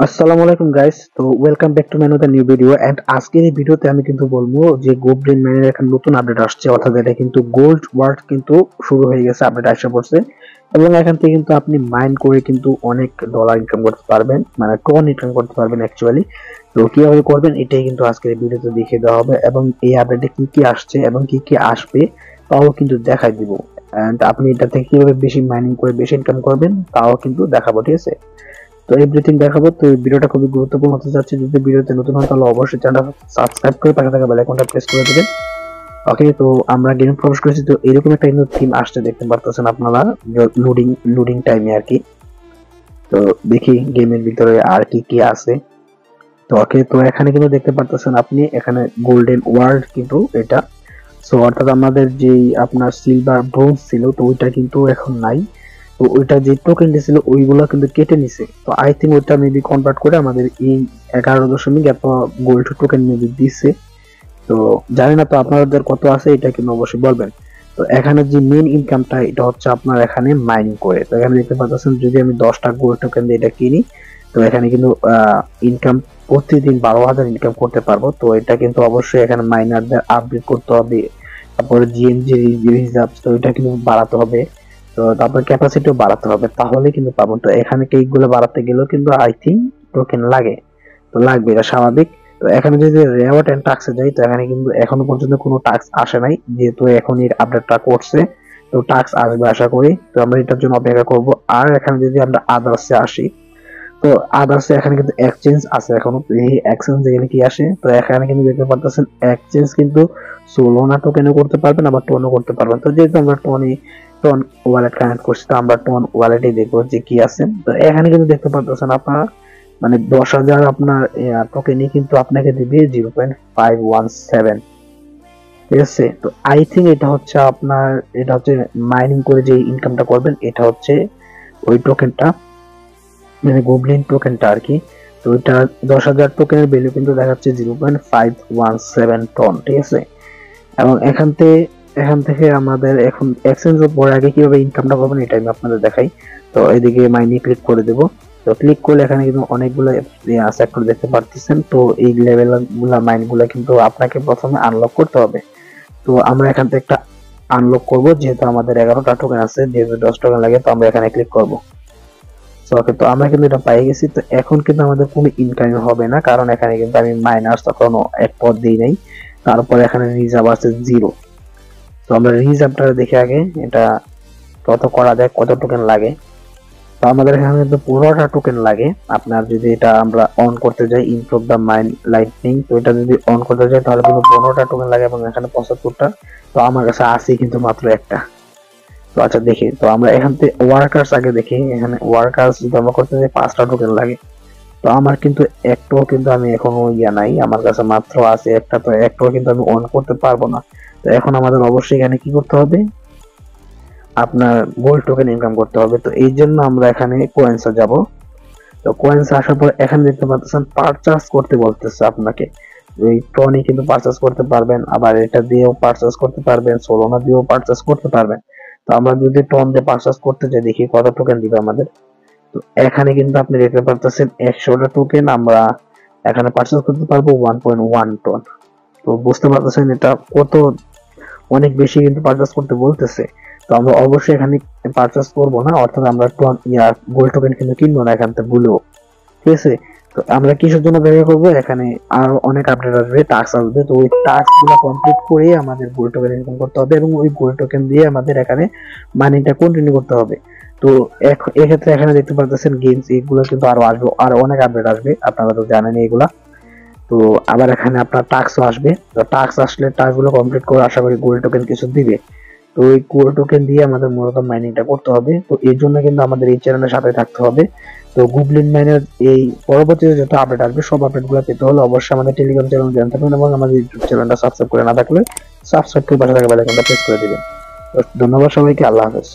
আসসালামু আলাইকুম গাইস। তো welcome back to my another new video. And আজকের এই ভিডিওতে আমি কিন্তু বলবো যে গোল্ডেন মাইনের একটা নতুন আপডেট আসছে, অর্থাৎ এটা কিন্তু গোল্ড ওয়ার্ল্ড কিন্তু শুরু হয়ে গেছে, আপডেট আসা পড়ছে। এবং এখান থেকে কিন্তু আপনি মাইন করে কিন্তু অনেক ডলার ইনকাম করতে পারবেন, মানে টন ইনকাম করতে পারবেন অ্যাকচুয়ালি। তো কিভাবে করবেন এটাই কিন্তু আজকের এই ভিডিওতে দেখিয়ে দেওয়া হবে, এবং এই আপডেটে কি কি আসছে এবং কি কি আসবে তাও কিন্তু দেখাই দিব। এন্ড আপনি এটা থেকে কিভাবে বেশি মাইনিং করে বেশি ইনকাম করবেন তাও কিন্তু দেখাবো, ঠিক আছে? তো এভরিথিং দেখাবো। তো এই ভিডিওটা খুবই গুরুত্বপূর্ণ হতে যাচ্ছে। যদি ভিডিওতে নতুন হন তাহলে অবশ্যই চ্যানেলটা সাবস্ক্রাইব করে পাশে থাকা বেল আইকনটা প্রেস করে দিবেন। ওকে, তো আমরা গেম প্রবেশ করেছি। তো এরকম একটা কিন্তু থিম আসছে, দেখতে পারতেছেন আপনারা লোডিং লোডিং টাইমে আর কি। তো দেখি গেমের ভিতরে আর কি কি আছে। তো ওকে, তো এখানে কিন্তু দেখতে পারতেছেন আপনি, এখানে গোল্ডেন ওয়ার্ল্ড কিন্তু এটা। সো অর্থাৎ আমাদের যেই আপনার সিলভার ব্রোঞ্জ ছিল, তো ওইটা কিন্তু এখন নাই। তো ওইটা যে টোকেন ছিল ওইগুলো কিন্তু কেটে নিছে। তো আই থিঙ্ক ওইটা মেবি কনভার্ট করে আমাদের এই 11 দশমিক এত গোল্ড টোকেন মেবি দিচ্ছে। তো জানি না তো আপনাদের কত আছে, এটা কিন্তু অবশ্যই বলবেন। তো এখানে যে মেইন ইনকামটা এটা হচ্ছে আপনার এখানে মাইনিং করে। তো এখানে দেখতে পাচ্ছেন যদি আমি 10টা গোল্ড টোকেন দিয়ে এটা কিনি, তো এখানে কিন্তু ইনকাম প্রতিদিন 12,000 ইনকাম করতে পারবো। তো এটা কিন্তু অবশ্যই এখানে মাইনারদের আপডেট করতে হবে, তারপরে জিএমজি রিজার্ভ তো এটা কিন্তু বাড়াতে হবে। তো তারপর ক্যাপাসিটিও বাড়াতে হবে, তাহলে কিন্তু পাবো। তো এখানে এইগুলো বাড়াতে গেলেও কিন্তু আই থিঙ্ক টোকেন লাগে। তো লাগবে, এটা স্বাভাবিক। তো এখানে যদি রেওয়ার্ড এন্ড টাস্কে যাই, তো এখানে কিন্তু এখনো পর্যন্ত কোনো টাস্ক আসে নাই, যেহেতু এখন এর আপডেটটা করছে। তো টাস্ক আসবে আশা করি, তো আমরা এটার জন্য অপেক্ষা করব। আর এখানে যদি আমরা আদার্সে আসি, তো আদার্সে এখানে কিন্তু এক্সচেঞ্জ আছে এখনো। তো এই এক্সচেঞ্জ এখানে কি আসে, তো এখানে কিন্তু দেখতে পারতেছেন এক্সচেঞ্জ কিন্তু সোলোনা টোকেনও করতে পারবেন, আবার টোনও করতে পারবেন। তো যেহেতু আমরা টন ওয়ালেট কানেক্ট করছি, তো আমরা টন ওয়ালেটে দেখবো যে কি আছে। তো এখানে কিন্তু দেখতে পারতেছেন আপনারা, মানে 10,000 আপনার টোকেনই কিন্তু আপনাকে দিবে 0.517, ঠিক আছে? তো আই থিঙ্ক এটা হচ্ছে আপনার, এটা হচ্ছে মাইনিং করে যে ইনকামটা করবেন, এটা হচ্ছে ওই টোকেনটা, মানে গোবলিন টোকেনটা আর কি। তো এটা 10,000 টোকেনের ভ্যালু কিন্তু দেখাচ্ছে 0.517 টন, ঠিক আছে? এবং এখান থেকে আমাদের এখন এক্সচেঞ্জ পরে আগে কিভাবে ইনকামটা করবেন এটা আমি আপনাদের দেখাই। তো এদিকে মাইনে ক্লিক করে দেব। তো ক্লিক করলে এখানে কিন্তু অনেকগুলো সেক্টর দেখতে পারতেছেন। তো এই লেভেল গুলা মাইন গুলা কিন্তু আপনাকে প্রথমে আনলক করতে হবে। তো আমরা এখান থেকে একটা আনলক করব, যেহেতু আমাদের 11টা টোকেন আছে, যেহেতু 10 টোকেন লাগে, তো আমরা এখানে ক্লিক করব। ওকে, তো আমরা কিন্তু এটা পাই গেছি। তো এখন কিন্তু আমাদের কোনো ইনকাম হবে না, কারণ এখানে কিন্তু আমি মাইনাস তখনও এক পদ দিই নাই। তারপর এখানে রিজার্ভ আছে 0। তো আমরা রিজার্ভটা দেখে আগে এটা কত করা যায়, কত টোকেন লাগে। তো আমাদের এখানে কিন্তু 15টা টোকেন লাগে। আপনার যদি এটা আমরা অন করতে যাই, ইমপ্রুভ দ্য মাইন লাইটনিং, তো এটা যদি অন করতে যাই তাহলে কিন্তু 15টা টোকেন লাগে, এবং এখানে 75টা। তো আমার কাছে আছে কিন্তু মাত্র একটা। তো আচ্ছা দেখি, তো আমরা এখান থেকে ওয়ার্কার্স আগে দেখি। এখানে ওয়ার্কার্স যদি আমরা করতে যাই 5টা টোকেন লাগে। তো আমার কিন্তু একটাও কিন্তু আমি এখনো নাই, আমার কাছে মাত্র আছে একটা। তো একটাও কিন্তু আমি অন করতে পারবো না। তো এখন আমাদের অবশ্যই এখানে কি করতে হবে, আপনার গোল্ড টোকেন ইনকাম করতে হবে। তো এই জন্য আমরা এখানে কোয়েন্সে যাব। তো কোয়েন্সে আসার পর এখানে দেখতে পাচ্ছেন পারচেজ করতে বলতেছে আপনাকে। এই টনি কিন্তু পারচেজ করতে পারবেন, আবার এটা দিয়েও পারচেজ করতে পারবেন, সোলোনা দিয়েও পারচেজ করতে পারবেন। তো আমরা যদি টন দিয়ে পারচেজ করতে যাই, দেখি কত টোকেন দিবে আমাদের। তো এখানে কিন্তু আপনি দেখতে পাচ্ছেন 100টা টোকেন আমরা এখানে পারচেজ করতে পারবো 1.1 টন। তো বুঝতে পারতেছেন এটা কত, অনেক বেশি কিন্তু পারচেজ করতে বলতেছে। তো আমরা অবশ্যই এখানে পারচেজ করব না, অর্থাৎ আমরা গোল্ড টোকেন কিন্তু কিনবো না এখান থেকে ভুলেও, ঠিক আছে? তো আমরা কিসের জন্য ব্যবহার করবো, এখানে আরো অনেক আপডেট আসবে, টাস্ক আসবে। তো ওই টাস্ক গুলো কমপ্লিট করে আমাদের গোল্ড টোকেন ইনকাম করতে হবে, এবং ওই গোল্ড টোকেন দিয়ে আমাদের এখানে মানিটা কন্টিনিউ করতে হবে। তো এক্ষেত্রে এখানে দেখতে পাচ্ছেন গেমস, এগুলো কিন্তু আরো আসবে, আরো অনেক আপডেট আসবে, আপনারা তো জানেন এগুলা। তো আবার এখানে আপনার টাস্কও আসবে। তো টাস্ক আসলে টাস্ক গুলো কমপ্লিট করে আশা করি গোল্ড টোকেন কিছু দিবে। তো ওই গোল্ড টোকেন দিয়ে আমাদের মূলত মাইনিংটা করতে হবে। তো এর জন্য কিন্তু আমাদের এই চ্যানেলের সাথে থাকতে হবে। তো গুবলিন মাইনের এই পরবর্তীতে যত আপডেট আসবে, সব আপডেট গুলো পেতে হলে অবশ্যই আমাদের টেলিগ্রাম চ্যানেল জানতে পারবেন, এবং আমাদের ইউটিউব চ্যানেলটা সাবস্ক্রাইব করে না থাকলে সাবস্ক্রাইব করে পাশে থাকা বেল আইকনটা প্রেস করে দিবেন। তো ধন্যবাদ সবাইকে, আল্লাহ হাফেজ।